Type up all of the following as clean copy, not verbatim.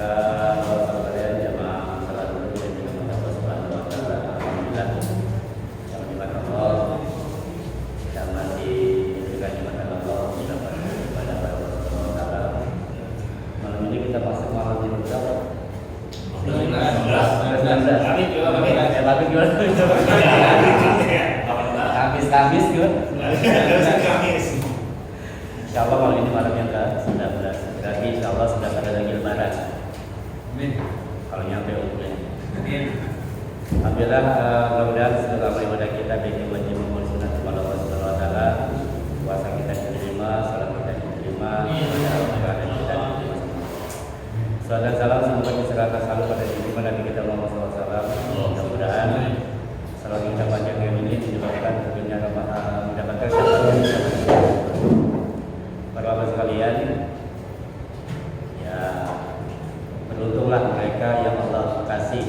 Kalau kalian jamaah salat dulu dan juga Allah Subhanahu wa taala. Alhamdulillah. Yang dimana Allah kita masih diberikan nikmat Allah kita kepada Allah Subhanahu wa taala. Malam ini kita masuk malam yang berapa? 19. Tapi gimana? Kamis juga. Insyaallah malam ini malam yang ke-19. Berarti insyaallah sudah ada lagi lebaran. Amin. Kalau nyampe umurnya. Amin. Alhamdulillah, mudah-mudahan segala ibadah kita baik wajib maupun sunat kepada Allah Subhanahu wa taala. Puasa kita diterima, salat kita diterima, ibadah kita diterima. Salam dan salam semoga diserahkan selalu pada junjungan Nabi kita Muhammad SAW. Mudah-mudahan selalu kita panjang yang ini menyebabkan dunia mendapatkan syafaat. Para bapak sekalian, ya beruntunglah mereka yang Allah kasih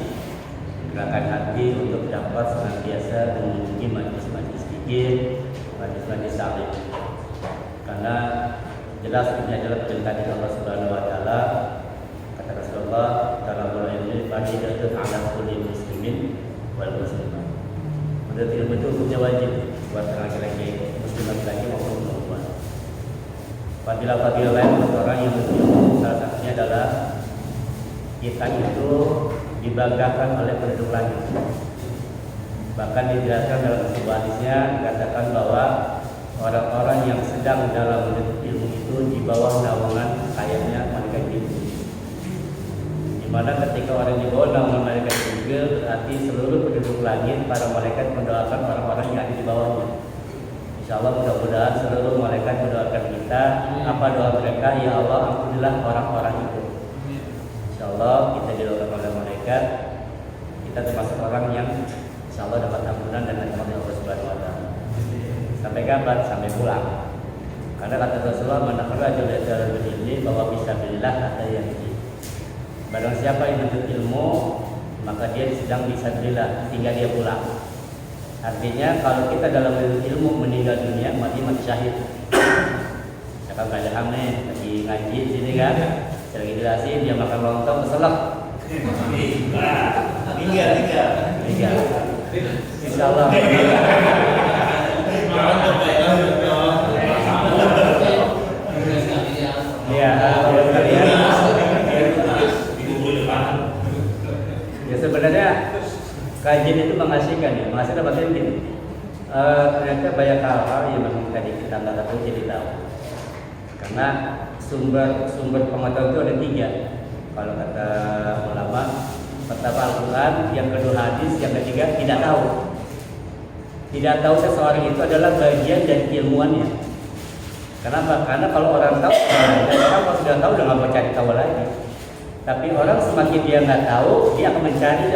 gerakan hati untuk dapat senantiasa mengunjungi majlis-majlis zikir, majlis-majlis salim. Karena jelas ini adalah perintah dari Allah Subhanahu wa taala. Kata Rasulullah dalam ini fardiyatun 'ala kulli muslimin wal muslimat. Ilmu itu hukumnya wajib buat laki-laki, muslim laki-laki maupun perempuan. Fadilah-fadilah lain untuk orang yang berilmu salah satunya adalah kita itu dibanggakan oleh penduduk langit. Bahkan dijelaskan dalam sebuah hadisnya dikatakan bahwa orang-orang yang sedang dalam menuntut ilmu itu di bawah naungan sayapnya malaikat Jibril. Di mana ketika orang di bawah naungan malaikat Jibril berarti seluruh penduduk langit para malaikat mendoakan orang-orang yang ada di bawahnya. Insyaallah mudah-mudahan seluruh malaikat mendoakan kita. Apa doa mereka? Ya Allah, ampunilah orang-orang itu. Insyaallah kita didoakan oleh malaikat. Kita termasuk orang yang insyaallah dapat ampunan dan rahmat Allah Subhanahu wa taala. Sampai kapan? Sampai pulang. Karena kata Rasulullah, "Man akhraja jalal ilmi bahwa fisabilillah ada yang ini." Barang siapa yang menuntut ilmu, maka dia sedang fisabilillah sehingga dia pulang. Artinya kalau kita dalam ilmu meninggal dunia mati syahid. Misalkan Pak Ilham nih lagi ngaji di sini kan, saya lagi jelasin dia makan lontong keselak. Tinggal. Insyaallah. Ya, kalian. Ya sebenarnya kajian itu mengasihkan ya, menghasilkan batin gini. Ternyata banyak hal-hal yang memang tadi kita nggak tahu jadi tahu. Karena sumber pengetahuan itu ada 3. Kalau kata ulama, pertama Al-Quran, yang kedua hadis, yang ketiga tidak tahu. Tidak tahu seseorang itu adalah bagian dari keilmuannya. Kenapa? Karena kalau orang tahu, kalau sudah tahu udah nggak mau cari tahu lagi. Tapi orang semakin dia nggak tahu, dia akan mencari.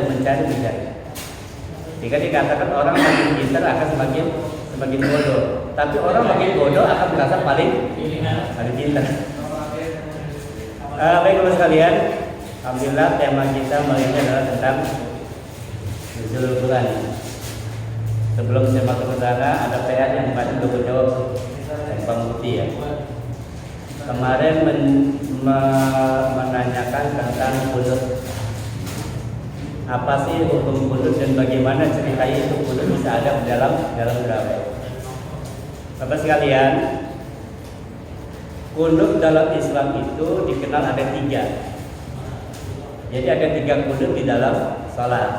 Jika dikatakan orang makin pintar akan semakin bodoh, tapi orang makin bodoh akan merasa paling pintar. Baik teman sekalian, alhamdulillah tema kita malam ini adalah tentang nuzulul Quran. Sebelum saya masuk ke sana, ada PR yang banyak untuk menjawab Bang Muti ya. Kemarin menanyakan tentang kunut. Apa sih hukum kunut dan bagaimana ceritanya itu kunut bisa ada dalam drama? Bapak sekalian, kunut dalam Islam itu dikenal ada 3. Jadi ada 3 kunut di dalam salat.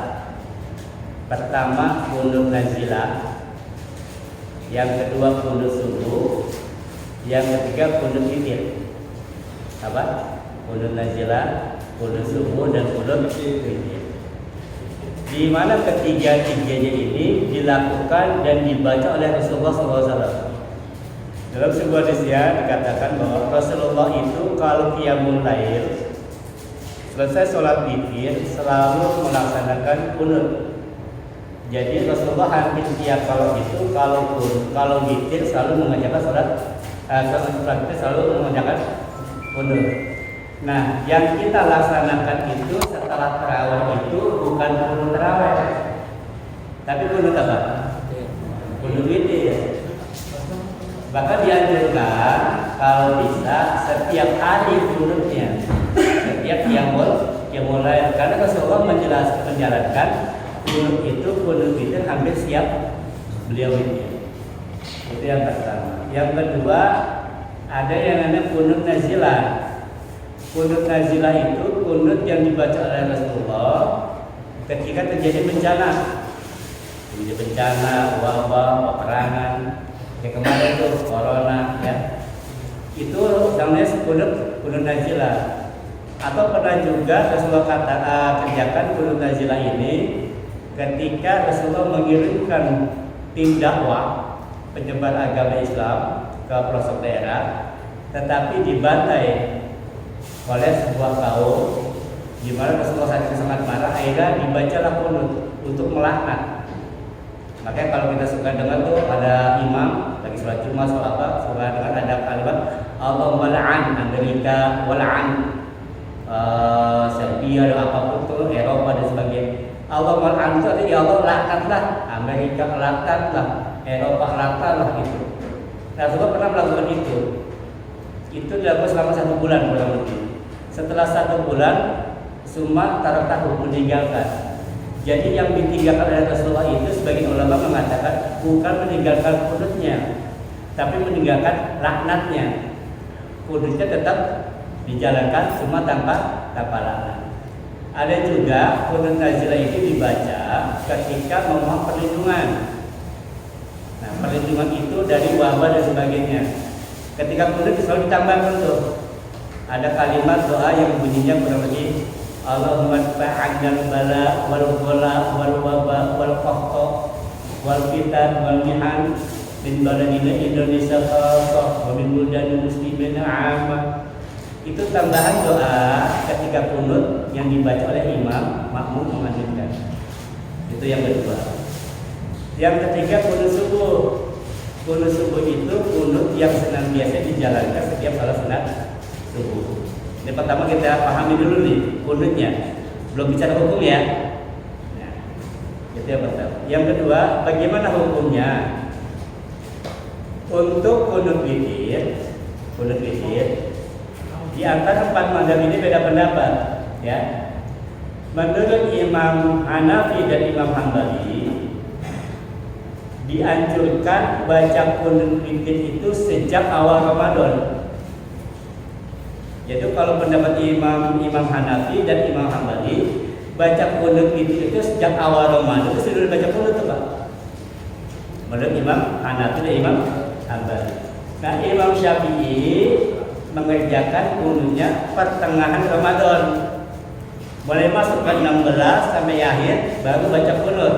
Pertama kunut nazilah, yang kedua kunut subuh, yang ketiga kunut witir. Apa? Kunut nazilah, kunut subuh dan kunut witir. Di mana ketiga-tiganya ini dilakukan dan dibaca oleh Rasulullah SAW. Dalam sebuah hadisnya dikatakan bahwa Rasulullah itu kalau qiyamul lail selesai sholat witir selalu melaksanakan kunut. Jadi Rasulullah hampir tiap kalau witir selalu mengerjakan sholat witir selalu mengerjakan kunut. Nah, yang kita laksanakan itu setelah tarawih itu bukan kunut tarawih, tapi kunut apa? Kunut witir. Bahkan dianjurkan kalau bisa setiap hari kunutnya, setiap qiyamul menjalankan kunut itu hampir siap beliau witir. Itu yang pertama. Yang kedua, ada yang namanya kunut nazilah. Kunut nazilah itu kunut yang dibaca oleh Rasulullah ketika terjadi bencana. Terjadi bencana, wabah, peperangan, kayak kemarin itu corona, ya. Itu namanya kunut nazilah. Atau pernah juga Rasulullah kerjakan kunut nazilah ini ketika Rasulullah mengirimkan tim dakwah penyebar agama Islam ke pelosok daerah, tetapi dibantai oleh sebuah kaum, di mana Rasulullah saat itu sangat marah. Akhirnya dibacalah kunut untuk melaknat. Makanya kalau kita suka dengar tuh ada imam lagi sholat Jumat atau apa, suka dengar ada kalimat Allahumma la'an Amerika, wala'an Serbia dan apapun tuh, Eropa dan sebagainya. Allahumma la'an itu artinya ya Allah laknatlah Amerika, laknatlah Eropa, laknatlah gitu. Rasulullah pernah melakukan itu. Itu dilakukan selama 1 bulan kurang lebih. Setelah 1 bulan, semua tahu meninggalkan. Jadi yang ditinggalkan oleh Rasulullah itu sebagian ulama mengatakan bukan meninggalkan kunutnya, tapi meninggalkan laknatnya. Kunutnya tetap dijalankan, cuma tanpa laknat. Ada juga kunut nazilah itu dibaca ketika memohon perlindungan. Nah, perlindungan itu dari wabah dan sebagainya. Ketika kunut selalu ditambahkan tuh ada kalimat doa yang bunyinya kurang lebih Allahumma fa'anjal bala wal ghala wal waba wal qahqa wal fitan wal mihan min baladina Indonesia khassah wa min buldanil muslimin 'amma. Itu tambahan doa ketika kunut yang dibaca oleh imam makmum memanjurkan. Itu yang kedua. Yang ketiga kunut subuh. Kunut subuh itu kunut yang senantiasa dijalankan setiap salat sunat subuh. Ini pertama kita pahami dulu nih kunutnya. Belum bicara hukum ya. Nah, itu yang pertama. Yang kedua, bagaimana hukumnya? Untuk kunut witir di antara 4 mazhab ini beda pendapat, ya. Menurut Imam Hanafi dan Imam Hambali, dianjurkan baca kunut witir itu sejak awal Ramadan. Yaitu kalau pendapat Imam Hanafi dan Imam Hambali, baca kunut itu sejak awal Ramadan itu sudah baca kunut tuh, Pak. Menurut Imam Hanafi dan Imam Hambali. Nah, Imam Syafi'i mengerjakan kunutnya pertengahan Ramadan. Mulai masuk ke 16 sampai akhir baru baca kunut.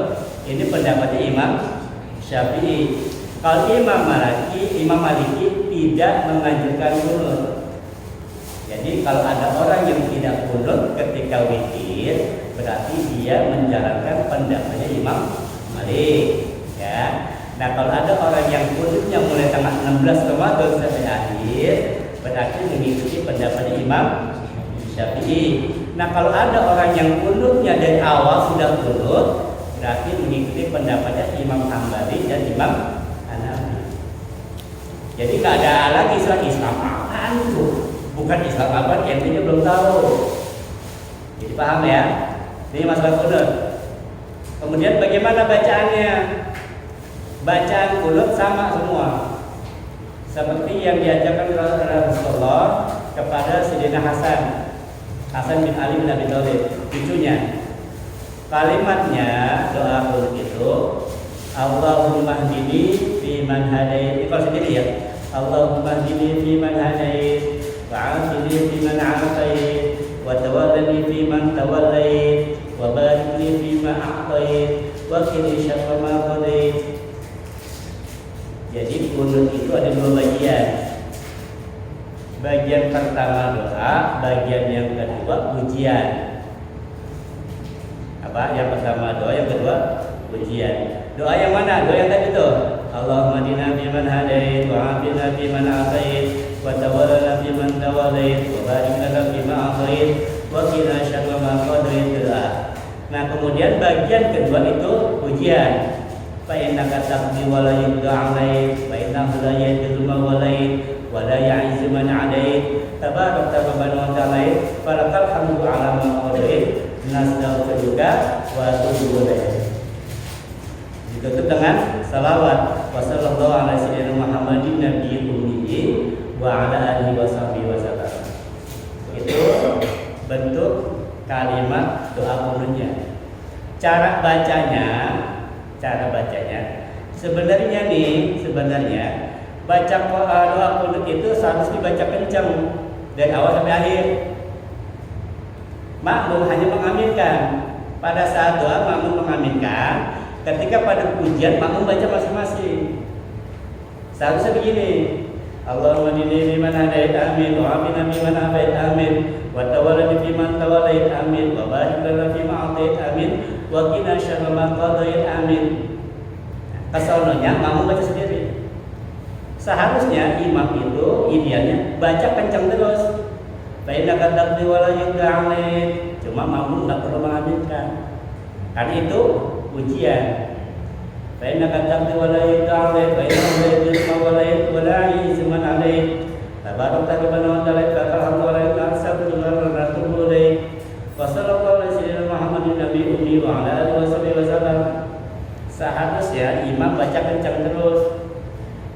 Ini pendapatnya Imam Syafi'i. Kalau Imam Maliki tidak menganjurkan kunut. Jadi kalau ada orang yang tidak kunut ketika witir, berarti dia menjalankan pendapatnya Imam Malik, ya. Nah, kalau ada orang yang kunutnya mulai tanggal 16 Ramadan sampai akhir, berarti mengikuti pendapatnya Imam Syafi'i. Nah, kalau ada orang yang kunutnya dari awal sudah kunut, berarti mengikuti pendapatnya Imam Hambali dan Imam Hanafi. Jadi nggak ada lagi istilah Islam apaan itu. Bukan Islam apa, intinya belum tahu. Jadi paham ya? Ini masalah kunut. Kemudian bagaimana bacaannya? Bacaan kunut sama semua. Seperti yang diajarkan oleh Rasulullah kepada Sayyidina Hasan bin Ali bin Abi Thalib, cucunya. Kalimatnya doa kunut itu Allahumma hdini fi man hadait. Kalau sendiri ya. Allahumma hdini fi man hadait. Wa'afini fiman 'afait wa tawallani fiman tawallait wa barik li fima a'tait wa qini syarra ma qadait. Jadi kunut itu ada 2 bagian. Bagian pertama doa, bagian yang kedua ujian. Apa? Yang pertama doa, yang kedua ujian. Doa yang mana? Doa yang tadi itu. Allahumma hdina fiman hadait wa 'afina fiman 'afait wa tawallana fiman tawallait wa barik lana fima a'tait wa qina syarra ma qadait. Nah, kemudian bagian kedua itu ujian. Fa innaka taqdi wa la yuqda 'alaik wa innahu la yadhillu man walait wa la ya'izzu man 'adait tabarakta rabbana wa ta'ala falakal hamdu 'ala ma qadait nastaghfiruka wa atubu ilaik. Ditutup dengan salawat wa sallallahu ala sayyidina Muhammadin nabiyil ummi wa ala alihi washabihi wasallam. Itu bentuk kalimat doa kunutnya. Cara bacanya sebenarnya baca doa kunut itu harus dibaca kencang dari awal sampai akhir. Makmum hanya mengaminkan. Pada saat doa makmum mengaminkan, ketika pada pujian makmum baca masing-masing. Seharusnya begini. Allahumma dini liman hadait amin wa amina liman afait amin wa tawallani fiman tawallait amin wa barik lana fima atait amin wa qina syarra ma qadait amin. Kesononya makmum baca sendiri. Seharusnya imam itu idealnya baca kencang terus. Baina kadaqdi wala yud'alain. Cuma makmum enggak perlu mengaminkan. Karena itu ujian. Baina kadaqdi wala yud'alain, baina yud'alain wala yud'alain zaman alain. Tabarakta rabbana wa ta'ala kalhamdu wa la ilaha illa anta wa natubu ilaik. Wa sallallahu alaihi wasallam Muhammadin nabiyyi ummi wa ala alihi wasallam. Seharusnya imam baca kencang terus.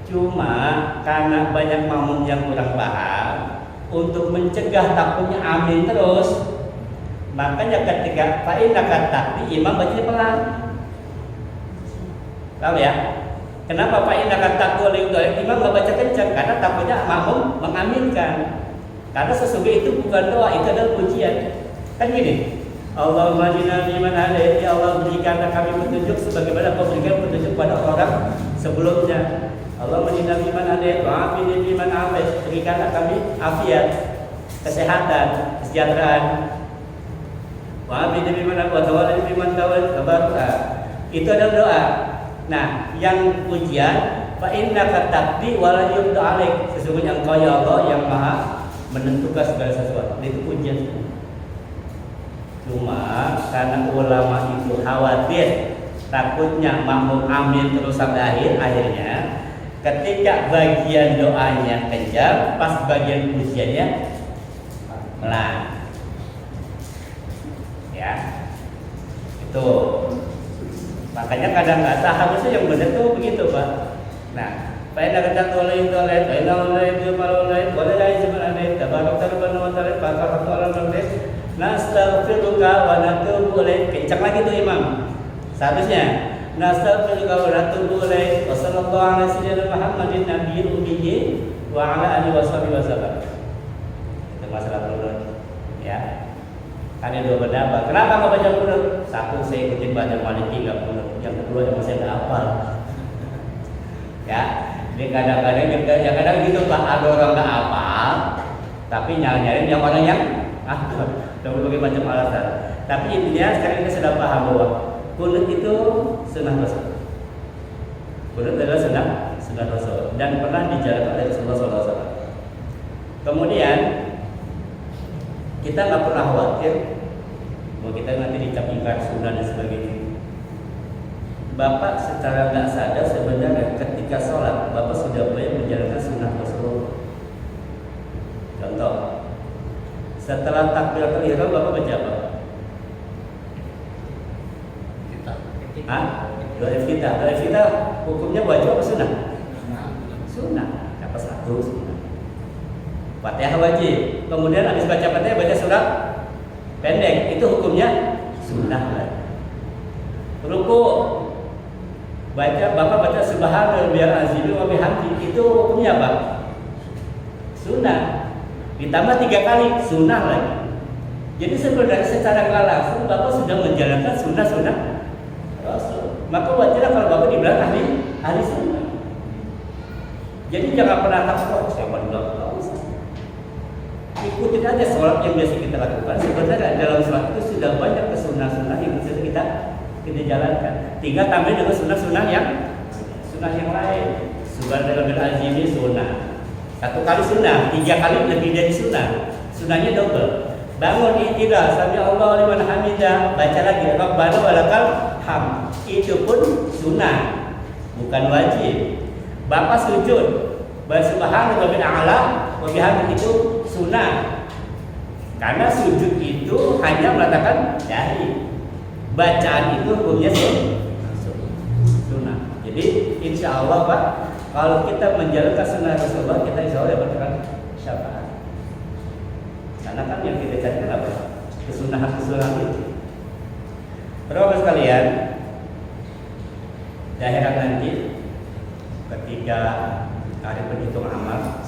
Cuma karena banyak makmum yang kurang paham, untuk mencegah takutnya amin terus, makanya ketika fa'inaka takbi imam baca pelan. Tahu ya? Kenapa fa'inaka takbi imam nggak baca kencang? Karena takutnya makmum mengaminkan. Karena sesungguhnya itu bukan doa, itu adalah pujian. Kan gini, Allahumma hadina liman hadait, ya Allah berikanlah kami petunjuk sebagaimana Kau berikan petunjuk pada orang sebelumnya. Allahumma hadina liman hadait wa afini liman afait, berikanlah kami afiat, kesehatan, kesejahteraan. Wa afini liman afait wa tawallani liman tawallait, tabaraka. Itu adalah doa. Nah, yang pujian fa innaka taqdi wa la yuqda alaik, sesungguhnya Engkau ya Allah yang Maha menentukan segala sesuatu. Itu pujian. Cuma karena ulama itu khawatir takutnya makmum amin terus sampai akhir, akhirnya ketika bagian doanya kencang, pas bagian pujiannya pelan. Ya, itu. Makanya kadang kata harusnya yang benar tuh begitu, Pak. Nah, Fa'inna kata toleh, fa'inna oleh itu malu oleh, boleh lain sebenarnya. Tabarak terban wa taala, pakar atau alam nafs. Nastaghfiruka wa natubu ilaik. Kencang lagi tuh imam. Seharusnya nastaghfiruka wa natubu ilaik. Wa sallallahu ala sayyidina Muhammadin nabiyil ummi wa ala alihi wasallam. Itu masalah kunut, ya. Ada dua pendapat. Kenapa nggak baca kunut? Satu, saya ikutin baca Maliki nggak kunut. Yang kedua, yang masih nggak hafal. Ya, ini kadang-kadang yang kadang gitu Pak, ada orang nggak hafal, tapi nyari-nyari yang orang yang berbagai macam alasan. Tapi intinya sekarang kita sudah paham bahwa kunut itu sunnah Rasul. Kunut adalah sunnah Rasul dan pernah dijalankan oleh Rasulullah SAW. Kemudian kita nggak pernah khawatir bahwa kita nanti dicap ingkar sunnah dan sebagainya. Bapak secara nggak sadar sebenarnya ketika sholat Bapak sudah mulai menjalankan sunnah Rasulullah. Contoh, setelah takbiratul ihram Bapak baca apa? Doa iftitah. Doa iftitah hukumnya wajib apa sunnah? Sunnah. Apa satu sunnah? Fatihah wajib. Kemudian habis baca Fatihah baca surat pendek. Itu hukumnya sunnah. Ruku, Bapak baca subhanallah azim wa bihamdi. Itu hukumnya apa? Sunnah. Ditambah 3 kali sunnah lagi. Jadi sebenarnya secara nggak langsung Bapak sudah menjalankan sunnah Rasul. Maka wajar kalau Bapak dibilang ahli sunnah. Jadi jangan pernah takut siapa bilang tahu. Ikutin aja sholat yang biasa kita lakukan. Sebenarnya dalam sholat itu sudah banyak sunnah-sunnah yang bisa kita jalankan. Tinggal tambah dengan sunnah-sunnah yang lain. Subhanallahil azim sunnah. 1 kali sunnah, 3 kali lebih dari sunnah. Sunnahnya double. Bangun i'tidal, sami Allah liman hamidah, baca lagi Rabbana walakal hamd. Itu pun sunnah, bukan wajib. Bapak sujud, subhanallah wa bihamdihi itu sunnah. Karena sujud itu hanya mengatakan dari bacaan itu hukumnya sunnah. Jadi insya Allah Pak, kalau kita menjalankan sunnah Rasulullah, kita insya Allah dapatkan syafaat. Karena kan yang kita cari apa? Kesunahan itu. Bapak sekalian, di akhirat nanti ketika hari penghitung amal,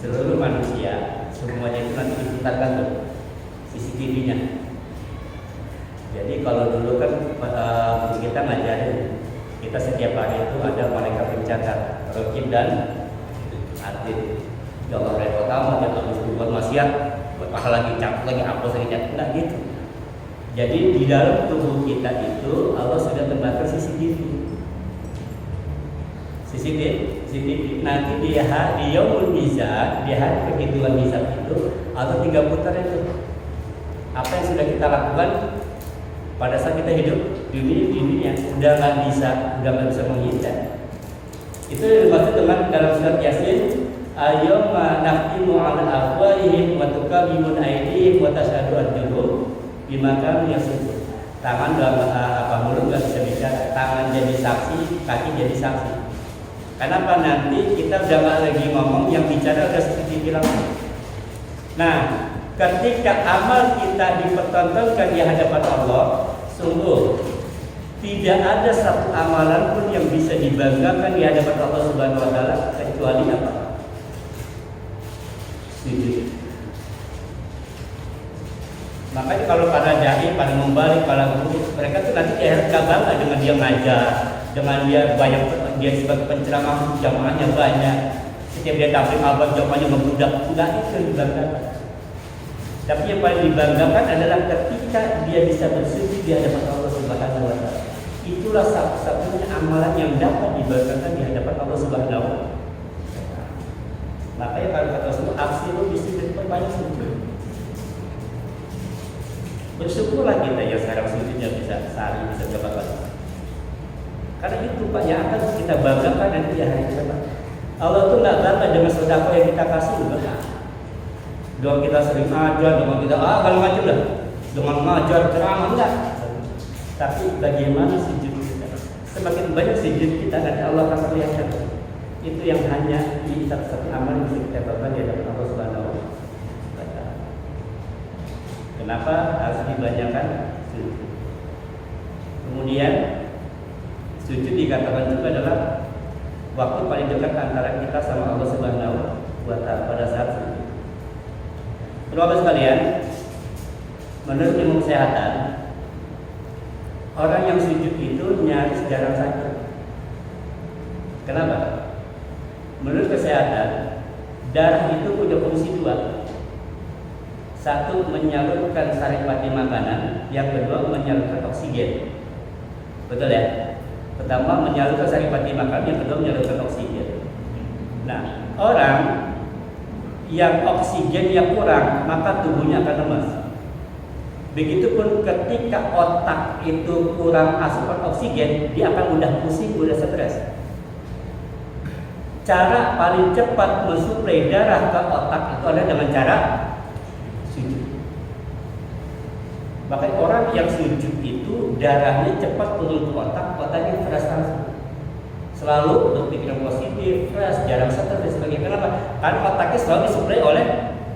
seluruh manusia semuanya itu nanti diputarkan tuh CCTV-nya. Jadi kalau dulu kan kita ngajarin, kita setiap hari itu ada malaikat pencatat raqib dan atid. Ya Allah repot amat, ya habis buat maksiat, buat pahala lagi cap lagi hapus lagi cap, enggak gitu. Jadi di dalam tubuh kita itu Allah sudah terbakar CCTV. Nanti di yaumul mizan, di hari perhitungan mizan itu Allah tinggal putar itu. Apa yang sudah kita lakukan pada saat kita hidup di dunia udah nggak bisa menghindar. Itu dimaksud dengan dalam surat Yasin, ayyama nahtimu ala afwahihim wa tukallimuna aydihim wa tashhadu arjuluhum bima kanu yaksubun. Tangan dalam mulut nggak bisa bicara, tangan jadi saksi, kaki jadi saksi. Kenapa? Nanti kita udah nggak lagi ngomong, yang bicara udah seperti bilang. Nah, ketika amal kita dipertontonkan di hadapan Allah, sungguh tidak ada satu amalan pun yang bisa dibanggakan di hadapan Allah Subhanahu wa taala kecuali apa? Sujud. Makanya kalau para dai, para membalik, para guru, mereka tuh nanti nggak bangga dengan dia ngajar, dengan dia banyak, dia sebagai penceramah jamaahnya banyak, setiap dia tabligh abad jamaahnya membludak, enggak itu yang dibanggakan. Tapi yang paling dibanggakan adalah ketika dia bisa bersujud di hadapan Allah Subhanahu wa taala. Itulah satu-satunya amalan yang dapat dibanggakan di hadapan Allah Subhanahu wa taala. Makanya kalau kata Rasulullah, aksiru bisujud, perbanyak sujud. Bersyukurlah kita yang sekarang sujudnya bisa sehari bisa berapa kali. Karena itu Pak yang akan kita banggakan nanti di hari kiamat. Allah tuh nggak bangga dengan sedekah yang kita kasih enggak. Doa kita sering ajar, doa kita kalau macam dah, dengan ngajar ceramah enggak. Tapi bagaimana sujud kita? Semakin banyak sujud kita nanti Allah akan perlihatkan. Itu yang hanya di satu amal yang bisa kita bawa di hadapan Allah Subhanahu wa taala. Kenapa harus dibanyakan sujud? Kemudian sujud dikatakan juga adalah waktu paling dekat antara kita sama Allah Subhanahu wa taala pada saat sujud. Bapak sekalian, menurut ilmu kesehatan, orang yang sujud itu nyaris jarang sakit. Kenapa? Menurut kesehatan, darah itu punya fungsi dua. Satu, menyalurkan saripati makanan, yang kedua menyalurkan oksigen. Betul ya? Pertama menyalurkan saripati makanan, yang kedua menyalurkan oksigen. Nah, orang yang oksigennya kurang, maka tubuhnya akan lemas. Begitupun ketika otak itu kurang asupan oksigen, dia akan mudah pusing, mudah stres. Cara paling cepat mensuplai darah ke otak itu adalah dengan cara sujud. Makanya orang yang sujud itu darahnya cepat turun ke otak, otaknya fresh langsung. Selalu berpikiran positif, fresh, jarang stres dan sebagainya. Kenapa? Karena otaknya selalu disuplai oleh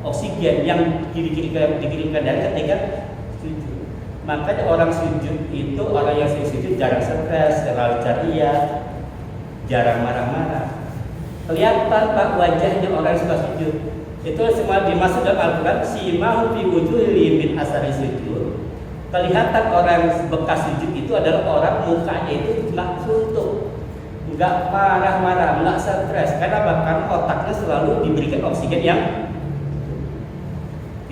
oksigen yang dikirimkan dari ketika sujud. Makanya orang sujud itu, orang yang sujud jarang stres, selalu ceria, jarang marah-marah. Kelihatan Pak wajahnya orang yang suka sujud. Itu semua dimaksud dalam Al-Quran, simahum fi wujuhihim min asari sujud. Kelihatan orang bekas sujud itu adalah orang mukanya itu nggak suntuk, nggak marah-marah, nggak stres. Kenapa? Karena otaknya selalu diberikan oksigen yang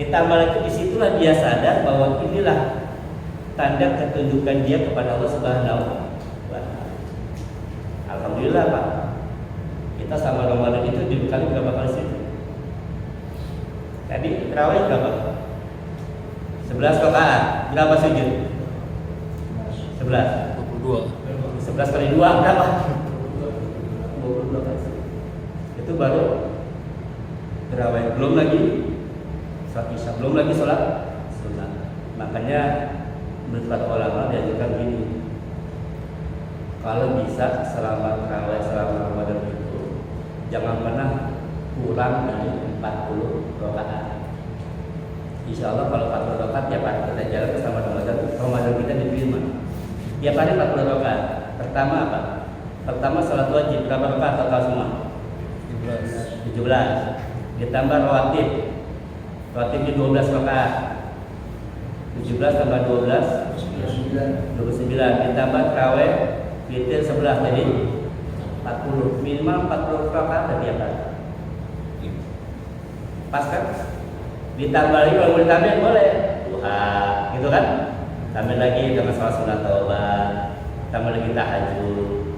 ditambah lagi. Disitulah dia sadar bahwa inilah tanda ketundukan dia kepada Allah Subhanahu wa taala. Alhamdulillah Pak, kita sama Ramadan itu dibekali berapa kali sujud? Tadi tarawih berapa? 11 rakaat. Berapa sujud? 11. 22. 11 kali 2 berapa? 22 kali. Itu baru tarawih. Belum lagi sholat isya, belum lagi sholat Makanya menurut para ulama diajarkan gini, kalau bisa selama tarawih selama Ramadan itu jangan pernah kurang dari 40 rakaat. Insya Allah kalau 40 rakaat tiap hari kita jalan selama Ramadan kita diterima. Tiap hari 40 rakaat. Pertama apa? Pertama salat wajib berapa rakaat total semua? 17. Ditambah rawatib. Rawatibnya 12 rakaat. 17 tambah 12 29. Ditambah tarawih witir 11 jadi 40. Minimal 40 rakaat tiap hari. Pas kan? Ditambah lagi kalau mau ditambah boleh duha gitu kan, tambah lagi dengan salat sunat taubat, tambah lagi tahajud.